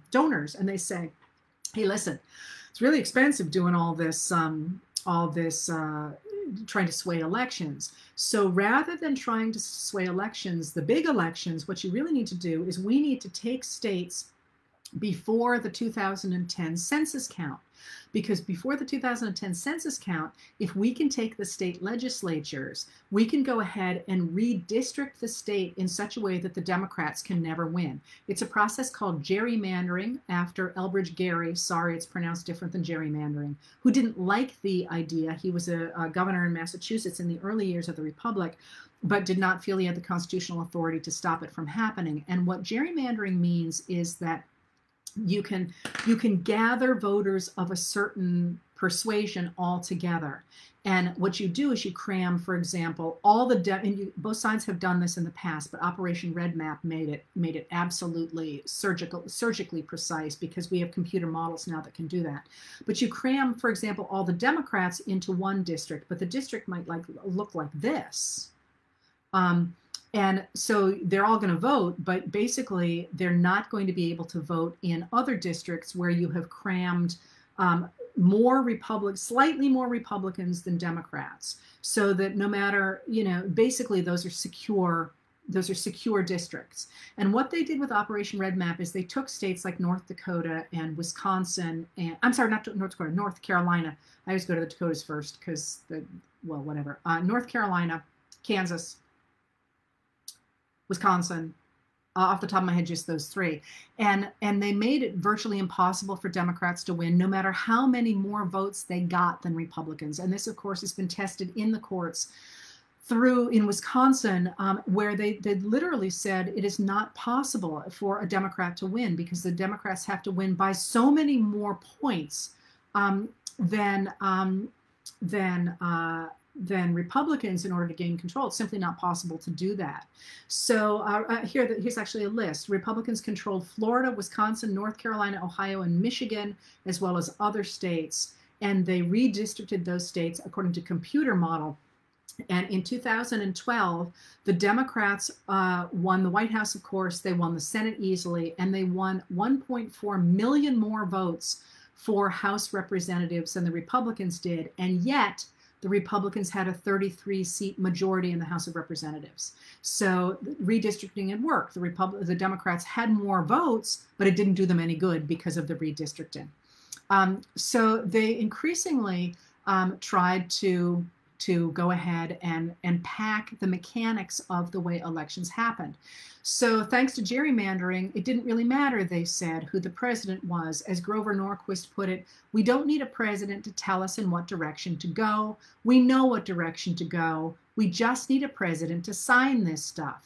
donors and they say, hey, listen, it's really expensive doing all this trying to sway elections. So rather than trying to sway elections, the big elections, what you really need to do is we need to take states before the 2010 census count. Because before the 2010 census count, if we can take the state legislatures, we can go ahead and redistrict the state in such a way that the Democrats can never win. It's a process called gerrymandering, after Elbridge Gerry, sorry it's pronounced different than gerrymandering, who didn't like the idea. He was a governor in Massachusetts in the early years of the Republic, but did not feel he had the constitutional authority to stop it from happening. And what gerrymandering means is that you can gather voters of a certain persuasion all together. And what you do is you cram, for example, all the both sides have done this in the past, but Operation Red Map made it absolutely surgically precise, because we have computer models now that can do that. But you cram, for example, all the Democrats into one district, but the district might look like this. And so they're all going to vote, but basically they're not going to be able to vote in other districts where you have crammed slightly more Republicans than Democrats, so that no matter, basically those are secure districts. And what they did with Operation Red Map is they took states like North Dakota and Wisconsin, and I'm sorry, not North Dakota, North Carolina. I always go to the Dakotas first because whatever. North Carolina, Kansas, Wisconsin, off the top of my head, just those three. And they made it virtually impossible for Democrats to win, no matter how many more votes they got than Republicans. And this, of course, has been tested in the courts in Wisconsin, where they literally said it is not possible for a Democrat to win, because the Democrats have to win by so many more points than Republicans in order to gain control. It's simply not possible to do that. So here's actually a list. Republicans controlled Florida, Wisconsin, North Carolina, Ohio, and Michigan, as well as other states. And they redistricted those states according to computer model. And in 2012, the Democrats won the White House, of course. They won the Senate easily, and they won 1.4 million more votes for House representatives than the Republicans did. And yet, the Republicans had a 33-seat majority in the House of Representatives. So redistricting had worked. The Democrats had more votes, but it didn't do them any good because of the redistricting. So they increasingly tried to go ahead and pack the mechanics of the way elections happened. So thanks to gerrymandering, it didn't really matter, they said, who the president was. As Grover Norquist put it, we don't need a president to tell us in what direction to go. We know what direction to go. We just need a president to sign this stuff.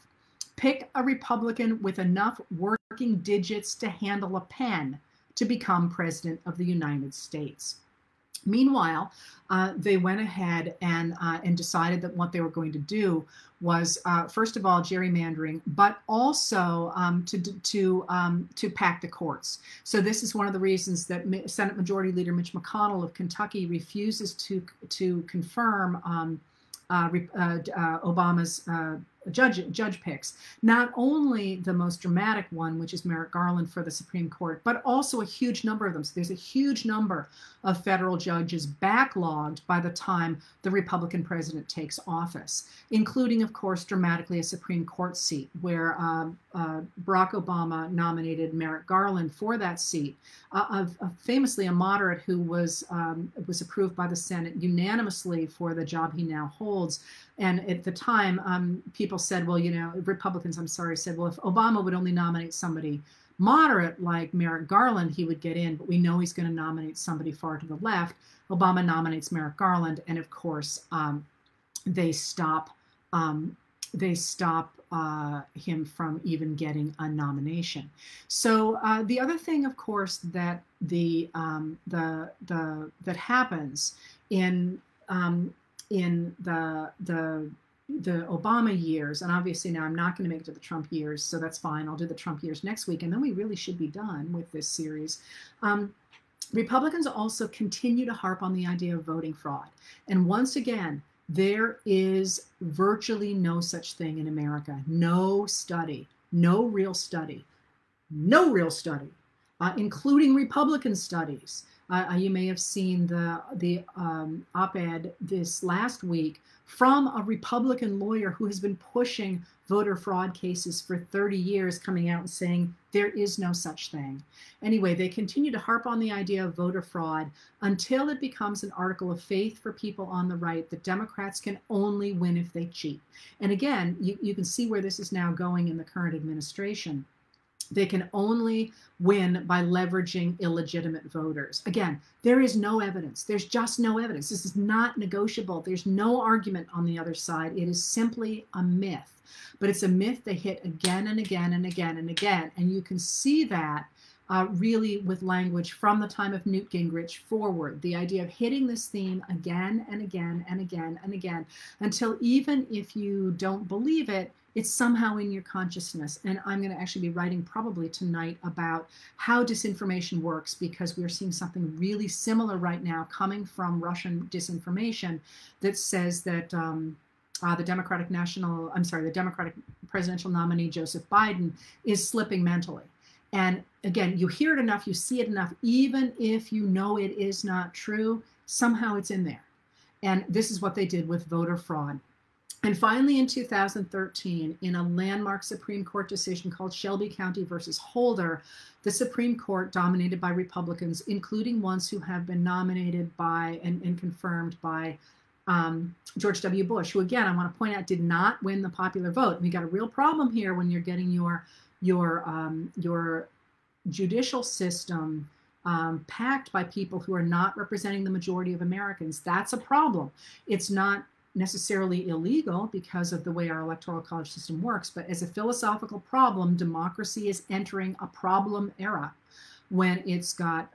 Pick a Republican with enough working digits to handle a pen to become president of the United States. Meanwhile, they went ahead and decided that what they were going to do was, first of all, gerrymandering, but also to pack the courts. So this is one of the reasons that Senate Majority Leader Mitch McConnell of Kentucky refuses to confirm Obama's judge picks. Not only the most dramatic one, which is Merrick Garland for the Supreme Court, but also a huge number of them. So there's a huge number of federal judges backlogged by the time the Republican president takes office, including, of course, dramatically a Supreme Court seat where Barack Obama nominated Merrick Garland for that seat, famously a moderate who was approved by the Senate unanimously for the job he now holds. And at the time, people said, well, Republicans, said, well, if Obama would only nominate somebody moderate like Merrick Garland, he would get in, but we know he's going to nominate somebody far to the left. Obama nominates Merrick Garland, and of course, they stop him from even getting a nomination. So the other thing, of course, that that happens in the Obama years, and obviously now I'm not going to make it to the Trump years, so that's fine. I'll do the Trump years next week, and then we really should be done with this series. Republicans also continue to harp on the idea of voting fraud. And once again, there is virtually no such thing in America. No study, no real study, including Republican studies. You may have seen the op-ed this last week from a Republican lawyer who has been pushing voter fraud cases for 30 years, coming out and saying there is no such thing. Anyway, they continue to harp on the idea of voter fraud until it becomes an article of faith for people on the right that Democrats can only win if they cheat. And again, you can see where this is now going in the current administration. They can only win by leveraging illegitimate voters. Again, there is no evidence. There's just no evidence. This is not negotiable. There's no argument on the other side. It is simply a myth. But it's a myth they hit again and again and again and again. And you can see that really with language from the time of Newt Gingrich forward. The idea of hitting this theme again and again and again and again until even if you don't believe it, it's somehow in your consciousness. And I'm going to actually be writing probably tonight about how disinformation works, because we're seeing something really similar right now coming from Russian disinformation that says that the Democratic presidential nominee, Joseph Biden, is slipping mentally. And again, you hear it enough, you see it enough, even if you know it is not true, somehow it's in there. And this is what they did with voter fraud. And finally, in 2013, in a landmark Supreme Court decision called Shelby County versus Holder, the Supreme Court, dominated by Republicans, including ones who have been nominated by and confirmed by George W. Bush, who, again, I want to point out, did not win the popular vote. We got a real problem here when you're getting your judicial system packed by people who are not representing the majority of Americans. That's a problem. It's not necessarily illegal because of the way our electoral college system works, but as a philosophical problem, democracy is entering a problem era when it's got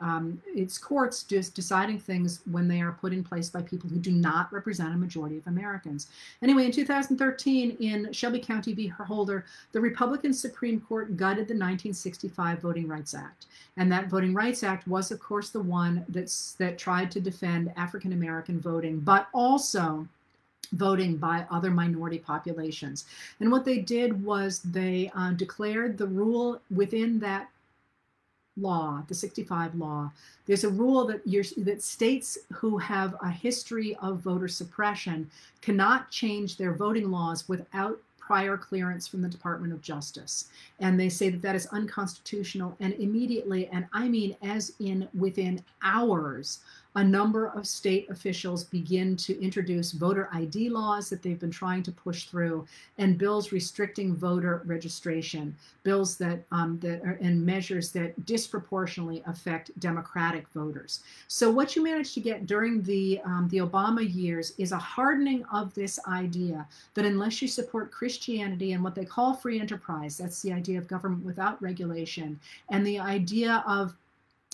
its courts just deciding things when they are put in place by people who do not represent a majority of Americans. Anyway, in 2013, in Shelby County v. Holder, the Republican Supreme Court gutted the 1965 Voting Rights Act. And that Voting Rights Act was, of course, the one that tried to defend African American voting, but also voting by other minority populations. And what they did was they declared the rule within that law, the 65 law, there's a rule that that states who have a history of voter suppression cannot change their voting laws without prior clearance from the Department of Justice. And they say that that is unconstitutional. And immediately, and I mean as in within hours, a number of state officials begin to introduce voter ID laws that they've been trying to push through, and bills restricting voter registration, bills that and measures that disproportionately affect Democratic voters. So what you managed to get during the Obama years is a hardening of this idea that unless you support Christianity and what they call free enterprise, that's the idea of government without regulation, and the idea of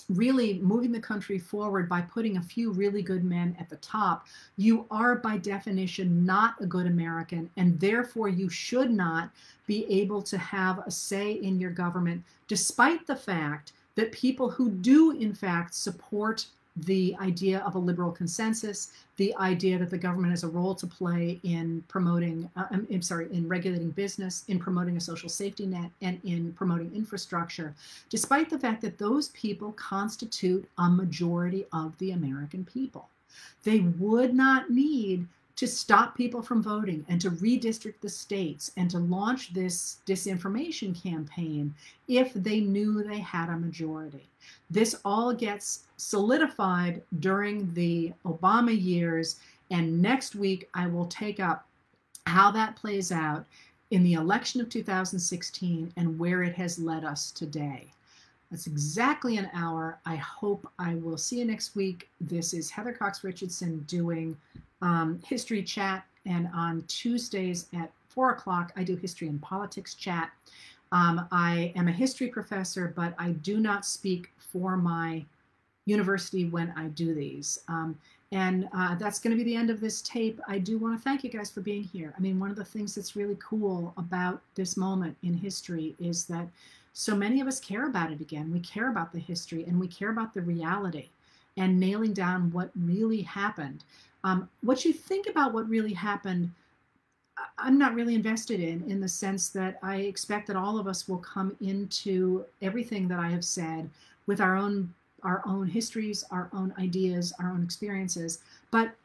really moving the country forward by putting a few really good men at the top, you are by definition not a good American, and therefore you should not be able to have a say in your government, despite the fact that people who do in fact support the idea of a liberal consensus, the idea that the government has a role to play in promoting, in regulating business, in promoting a social safety net, and in promoting infrastructure, despite the fact that those people constitute a majority of the American people. They would not need to stop people from voting and to redistrict the states and to launch this disinformation campaign if they knew they had a majority. This all gets solidified during the Obama years, and next week I will take up how that plays out in the election of 2016 and where it has led us today. That's exactly an hour. I hope I will see you next week. This is Heather Cox Richardson doing History Chat, and on Tuesdays at 4 o'clock I do History and Politics Chat. I am a history professor, but I do not speak for my university when I do these. That's going to be the end of this tape. I do want to thank you guys for being here. I mean, one of the things that's really cool about this moment in history is that so many of us care about it again. We care about the history, and we care about the reality and nailing down what really happened. What you think about what really happened, I'm not really invested in the sense that I expect that all of us will come into everything that I have said with our own histories, our own ideas, our own experiences, but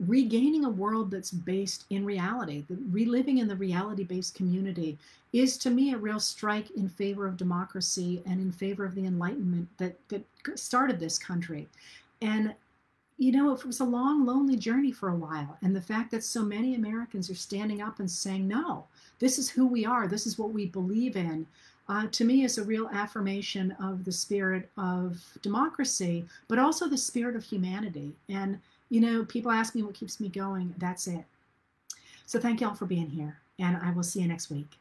regaining a world that's based in reality, reliving in the reality-based community, is to me a real strike in favor of democracy and in favor of the Enlightenment that started this country. And you know, it was a long, lonely journey for a while. And the fact that so many Americans are standing up and saying, no, this is who we are, this is what we believe in, to me is a real affirmation of the spirit of democracy, but also the spirit of humanity. And, you know, people ask me what keeps me going. That's it. So thank you all for being here, and I will see you next week.